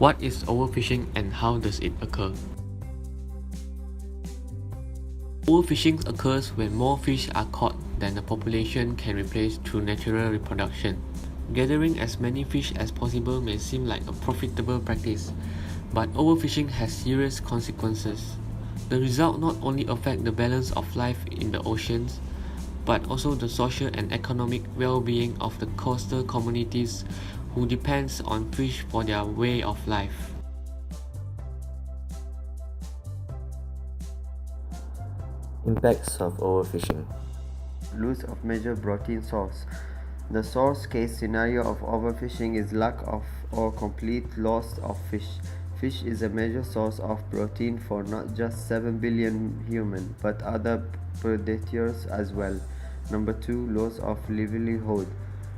What is overfishing and how does it occur? Overfishing occurs when more fish are caught than the population can replace through natural reproduction. Gathering as many fish as possible may seem like a profitable practice, but overfishing has serious consequences. The result not only affects the balance of life in the oceans, but also the social and economic well-being of the coastal communities who depends on fish for their way of life. Impacts of overfishing. Loss of major protein source. The source case scenario of overfishing is lack of or complete loss of fish. Fish is a major source of protein for not just 7 billion humans, but other predators as well. Number 2, loss of livelihood.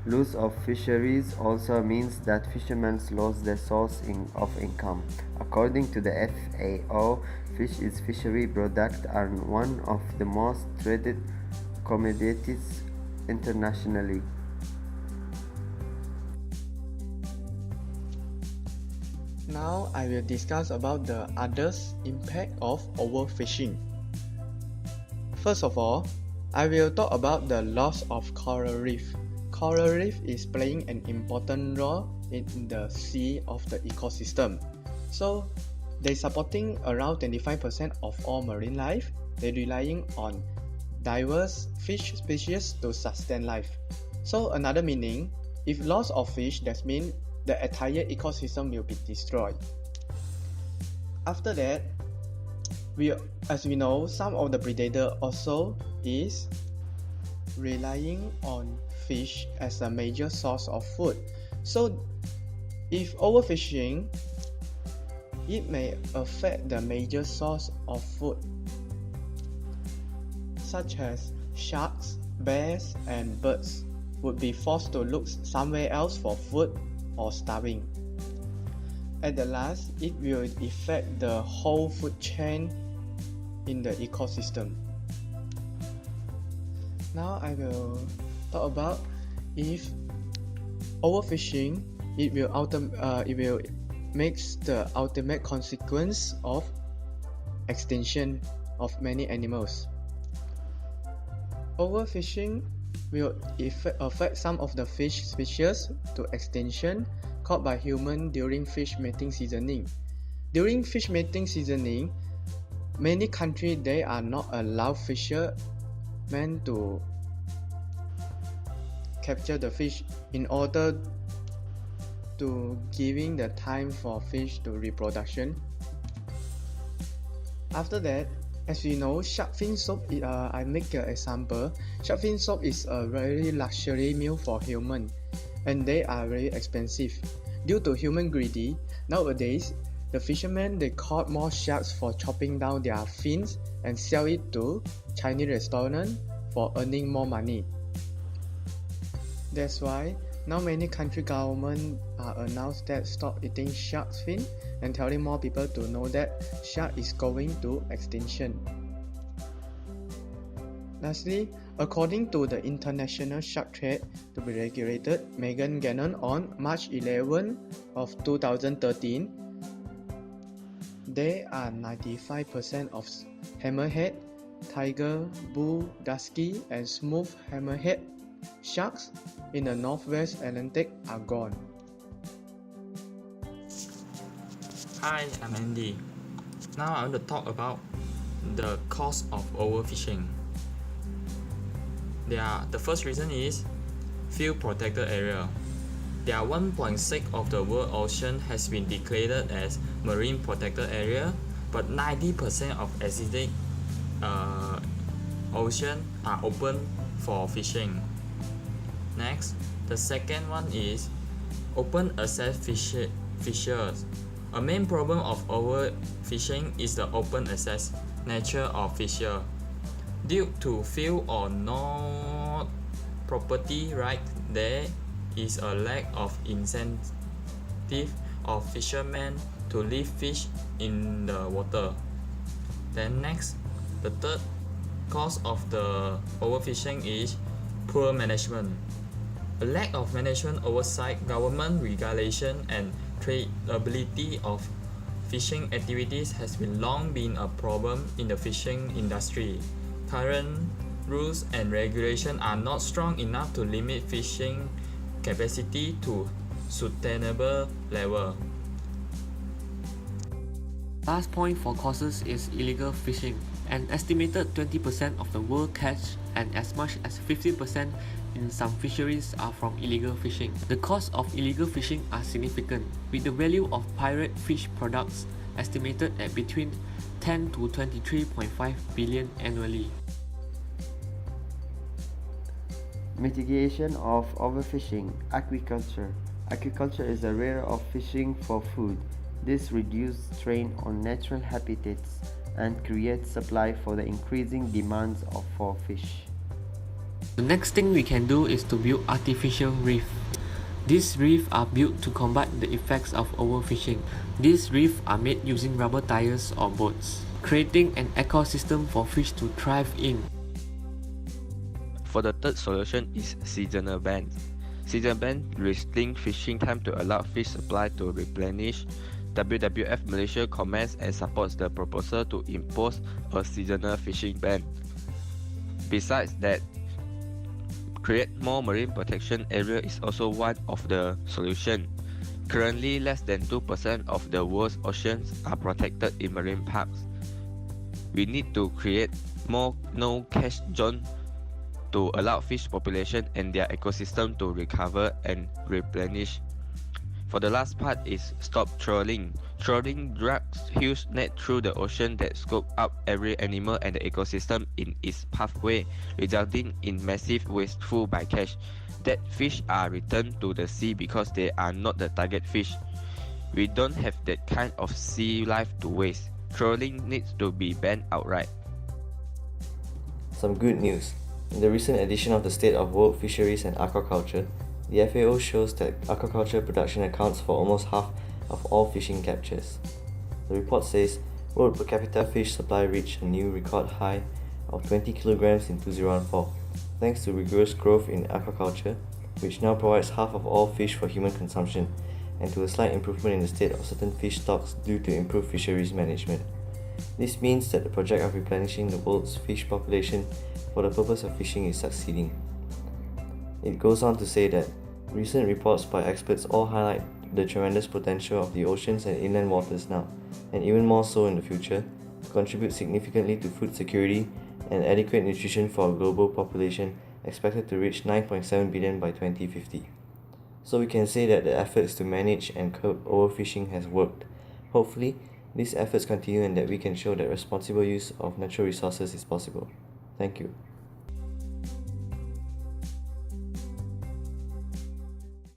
Loss of fisheries also means that fishermen lost their source of income. According to the FAO, fish is fishery product and one of the most traded commodities internationally. Now I will discuss about the others impact of overfishing. First of all, I will talk about the loss of coral reef. Coral reef is playing an important role in the sea of the ecosystem. So they supporting around 25% of all marine life. They relying on diverse fish species to sustain life. So another meaning, if loss of fish, that means the entire ecosystem will be destroyed. After that, as we know, some of the predator also is relying on fish as a major source of food. So if overfishing, it may affect the major source of food, such as sharks, bears, and birds would be forced to look somewhere else for food or starving. At the last, it will affect the whole food chain in the ecosystem. Now I will talk about if overfishing, it will makes the ultimate consequence of extinction of many animals. Overfishing will affect some of the fish species to extinction caught by humans during fish mating seasoning. During fish mating seasoning, many countries they are not allow fishermen to capture the fish in order to giving the time for fish to reproduction. After that, as we know, shark fin soup, I make an example. Shark fin soup is a very luxury meal for humans, and they are very expensive. Due to human greedy, nowadays, the fishermen they caught more sharks for chopping down their fins and sell it to Chinese restaurants for earning more money. That's why now many country governments announced that stop eating shark's fin and telling more people to know that shark is going to extinction. Lastly, according to the International Shark Trade to be regulated, Megan Gannon on March 11 of 2013, there are 95% of hammerhead, tiger, bull, dusky, and smooth hammerhead sharks in the Northwest Atlantic are gone. Hi, I'm Andy. Now I want to talk about the cause of overfishing. The first reason is few protected area. There are 1.6 of the world ocean has been declared as marine protected area, but 90% of existing ocean are open for fishing. Next, the second one is open access fishers. A main problem of overfishing is the open access nature of fisher. Due to few or no property right, there is a lack of incentive of fishermen to leave fish in the water. Then next, the third cause of the overfishing is poor management. A lack of management oversight, government regulation, and traceability of fishing activities has long been a problem in the fishing industry. Current rules and regulations are not strong enough to limit fishing capacity to sustainable level. Last point for causes is illegal fishing. An estimated 20% of the world catch and as much as 50% in some fisheries are from illegal fishing. The costs of illegal fishing are significant, with the value of pirate fish products estimated at between 10 to 23.5 billion annually. Mitigation of overfishing. Aquaculture. Aquaculture is a way of fishing for food. This reduces strain on natural habitats and creates supply for the increasing demands for fish. The next thing we can do is to build artificial reefs. These reefs are built to combat the effects of overfishing. These reefs are made using rubber tires or boats, creating an ecosystem for fish to thrive in. For the third solution is seasonal ban. Season ban restricting fishing time to allow fish supply to replenish. WWF Malaysia comments and supports the proposal to impose a seasonal fishing ban. Besides that, create more marine protection area is also one of the solutions. Currently, less than 2% of the world's oceans are protected in marine parks. We need to create more no-catch zones to allow fish population and their ecosystem to recover and replenish. For the last part is stop trawling. Trawling drags huge net through the ocean that scoop up every animal and the ecosystem in its pathway, resulting in massive wasteful bycatch. Dead fish are returned to the sea because they are not the target fish. We don't have that kind of sea life to waste. Trawling needs to be banned outright. Some good news. In the recent edition of the State of World Fisheries and Aquaculture, the FAO shows that aquaculture production accounts for almost half of all fishing captures. The report says world per capita fish supply reached a new record high of 20 kilograms in 2014, thanks to rigorous growth in aquaculture, which now provides half of all fish for human consumption, and to a slight improvement in the state of certain fish stocks due to improved fisheries management. This means that the project of replenishing the world's fish population for the purpose of fishing is succeeding. It goes on to say that recent reports by experts all highlight the tremendous potential of the oceans and inland waters now, and even more so in the future, to contribute significantly to food security and adequate nutrition for a global population expected to reach 9.7 billion by 2050. So we can say that the efforts to manage and curb overfishing has worked. Hopefully, these efforts continue and that we can show that responsible use of natural resources is possible. Thank you.